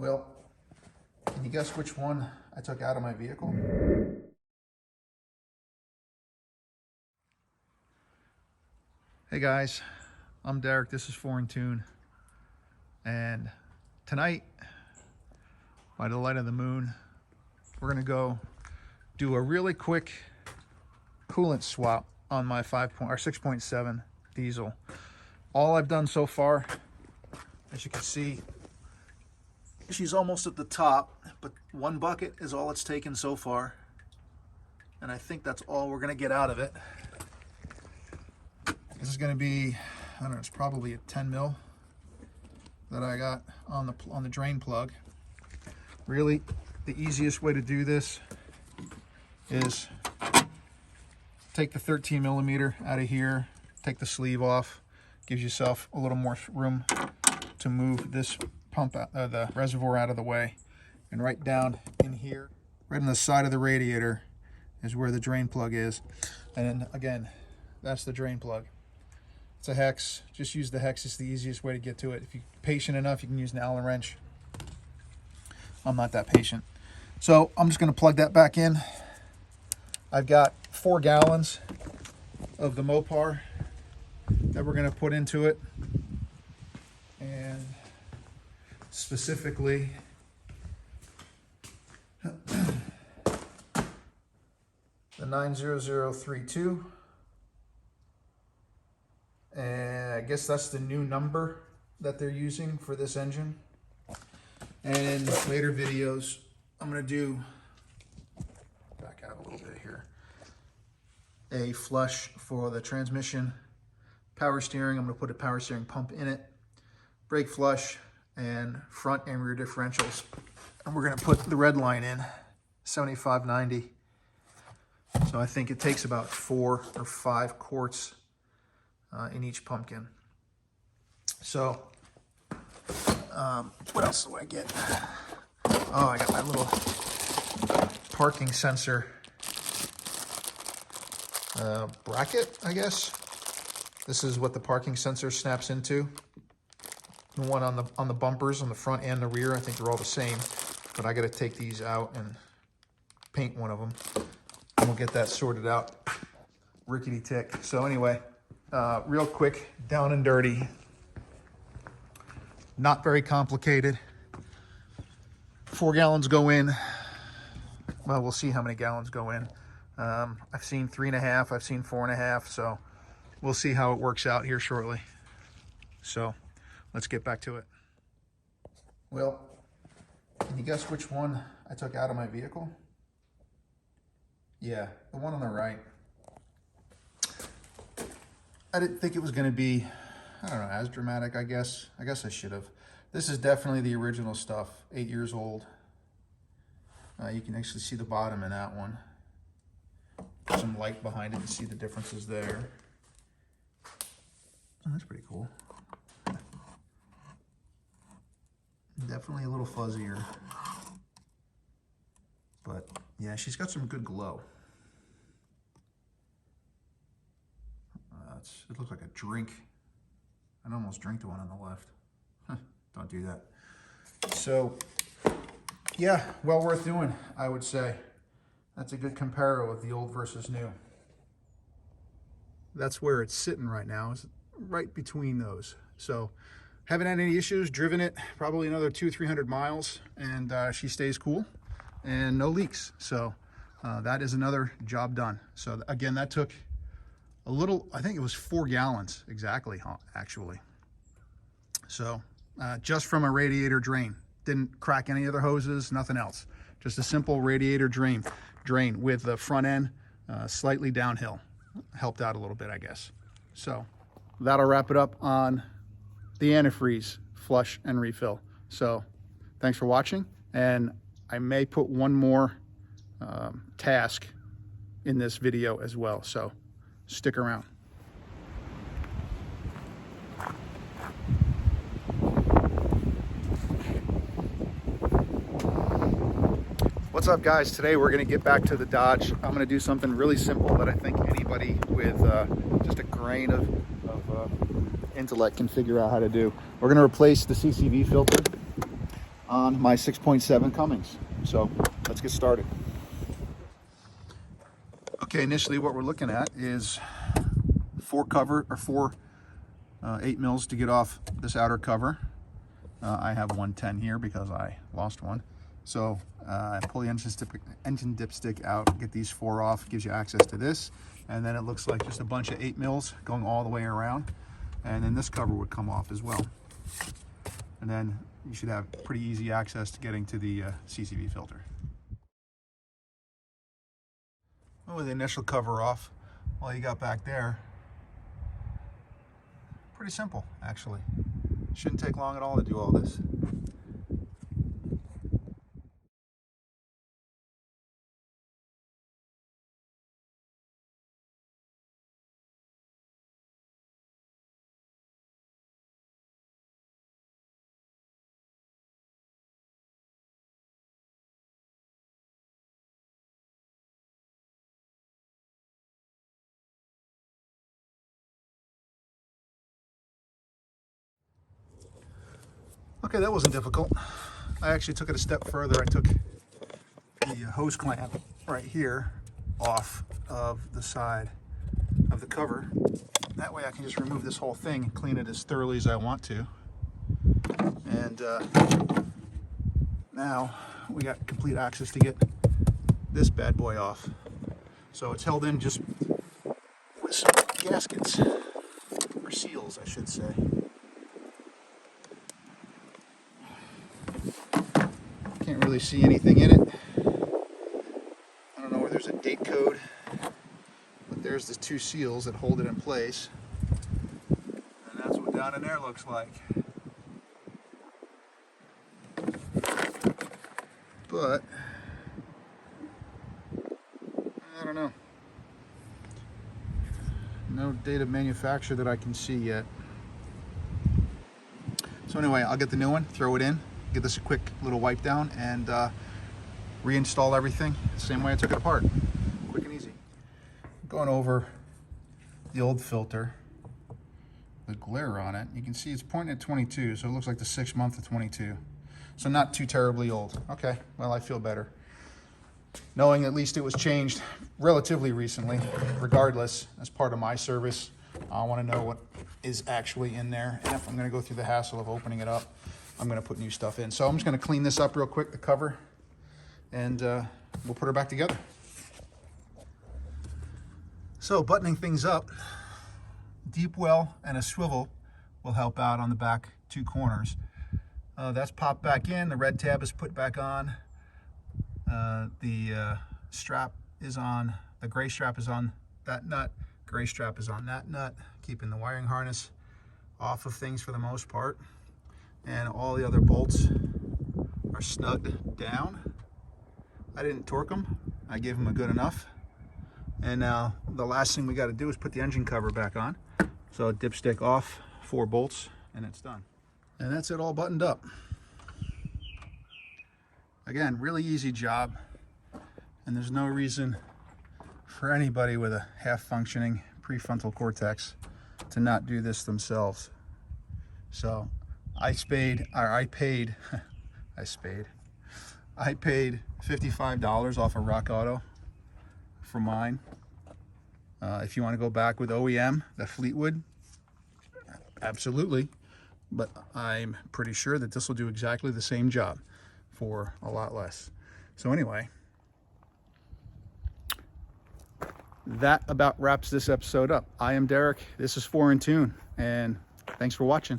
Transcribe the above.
Well, can you guess which one I took out of my vehicle? Hey guys, I'm Derek, this is Foreign Tune, and tonight, by the light of the moon, we're gonna go do a really quick coolant swap on my 6.7 diesel. All I've done so far, as you can see, she's almost at the top, but one bucket is all it's taken so far. And I think that's all we're gonna get out of it. This is gonna be, I don't know, it's probably a 10 mil that I got on the drain plug. Really, the easiest way to do this is take the 13 millimeter out of here, take the sleeve off, gives yourself a little more room to move this pump out, the reservoir out of the way. And right down in here, right on the side of the radiator, is where the drain plug is. And then again, that's the drain plug. It's a hex. Just use the hex. It's the easiest way to get to it. If you're patient enough, you can use an Allen wrench. I'm not that patient. So I'm just going to plug that back in. I've got 4 gallons of the Mopar that we're going to put into it. And specifically, the 90032. And I guess that's the new number that they're using for this engine. And in later videos, I'm going to do, back out a little bit here, a flush for the transmission, power steering. I'm going to put a power steering pump in it, brake flush, and front and rear differentials. And we're going to put the red line in, 7590. So I think it takes about 4 or 5 quarts in each pumpkin. So, what else do I get? Oh, I got my little parking sensor bracket, I guess. This is what the parking sensor snaps into. The one on the bumpers on the front and the rear, I think they're all the same, but I got to take these out and paint one of them, and we'll get that sorted out. Rickety tick. So anyway, real quick, down and dirty. Not very complicated. 4 gallons go in. Well, we'll see how many gallons go in. I've seen 3.5, I've seen 4.5, so we'll see how it works out here shortly. So let's get back to it. Well, can you guess which one I took out of my vehicle? Yeah, the one on the right. I didn't think it was going to be, I don't know, as dramatic, I guess. I guess I should have. This is definitely the original stuff, 8 years old. You can actually see the bottom in that one. Put some light behind it to see the differences there. Oh, that's pretty cool. Definitely a little fuzzier. But yeah, she's got some good glow. It looks like a drink. I'd almost drink the one on the left. Don't do that. So, yeah, well worth doing, I would say. That's a good comparo of the old versus new. That's where it's sitting right now, is right between those. So, haven't had any issues, driven it probably another 200-300 miles, and she stays cool and no leaks. So, that is another job done. So, again, that took a little, I think it was 4 gallons exactly, actually. So just from a radiator drain, didn't crack any other hoses, nothing else. Just a simple radiator drain with the front end slightly downhill. Helped out a little bit, I guess. So that'll wrap it up on the antifreeze flush and refill. So thanks for watching, and I may put one more task in this video as well. So stick around. What's up, guys? Today we're going to get back to the Dodge. I'm going to do something really simple that I think anybody with just a grain of intellect can figure out how to do. We're going to replace the CCV filter on my 6.7 Cummins. So let's get started. Okay, initially what we're looking at is four 8 mils to get off this outer cover. I have 110 here because I lost one. So I pull the engine dipstick out, get these 4 off, gives you access to this, and then it looks like just a bunch of 8 mils going all the way around, and then this cover would come off as well. And then you should have pretty easy access to getting to the CCV filter. Well, with the initial cover off, all you got back there, pretty simple actually. Shouldn't take long at all to do all this. Okay, that wasn't difficult. I actually took it a step further. I took the hose clamp right here off of the side of the cover. That way I can just remove this whole thing and clean it as thoroughly as I want to. And now we got complete access to get this bad boy off. So it's held in just with some gaskets, or seals I should say. Can't really see anything in it. I don't know where there's a date code, but there's the 2 seals that hold it in place. And that's what down in there looks like. But I don't know. No date of manufacture that I can see yet. So anyway, I'll get the new one, throw it in, give this a quick little wipe down, and reinstall everything the same way I took it apart. Quick and easy. Going over the old filter, the glare on it, you can see it's pointing at 22, so it looks like the 6th month of 22. So not too terribly old. Okay, well, I feel better, knowing at least it was changed relatively recently. Regardless, as part of my service, I want to know what is actually in there, and if I'm going to go through the hassle of opening it up, I'm going to put new stuff in. So I'm just going to clean this up real quick, the cover, and we'll put her back together. So buttoning things up, deep well and a swivel will help out on the back 2 corners. That's popped back in, the red tab is put back on. The strap is on, the gray strap is on that nut, gray strap is on that nut, keeping the wiring harness off of things for the most part. And all the other bolts are snugged down. I didn't torque them, I gave them a good enough. And now the last thing we got to do is put the engine cover back on. So dipstick off, 4 bolts, and it's done. And that's it all buttoned up. Again, really easy job, and there's no reason for anybody with a half-functioning prefrontal cortex to not do this themselves. So I paid $55 off of Rock Auto for mine. If you want to go back with OEM, the Fleetwood, absolutely. But I'm pretty sure that this will do exactly the same job for a lot less. So anyway, that about wraps this episode up. I am Derek. This is 4 in Tune, and thanks for watching.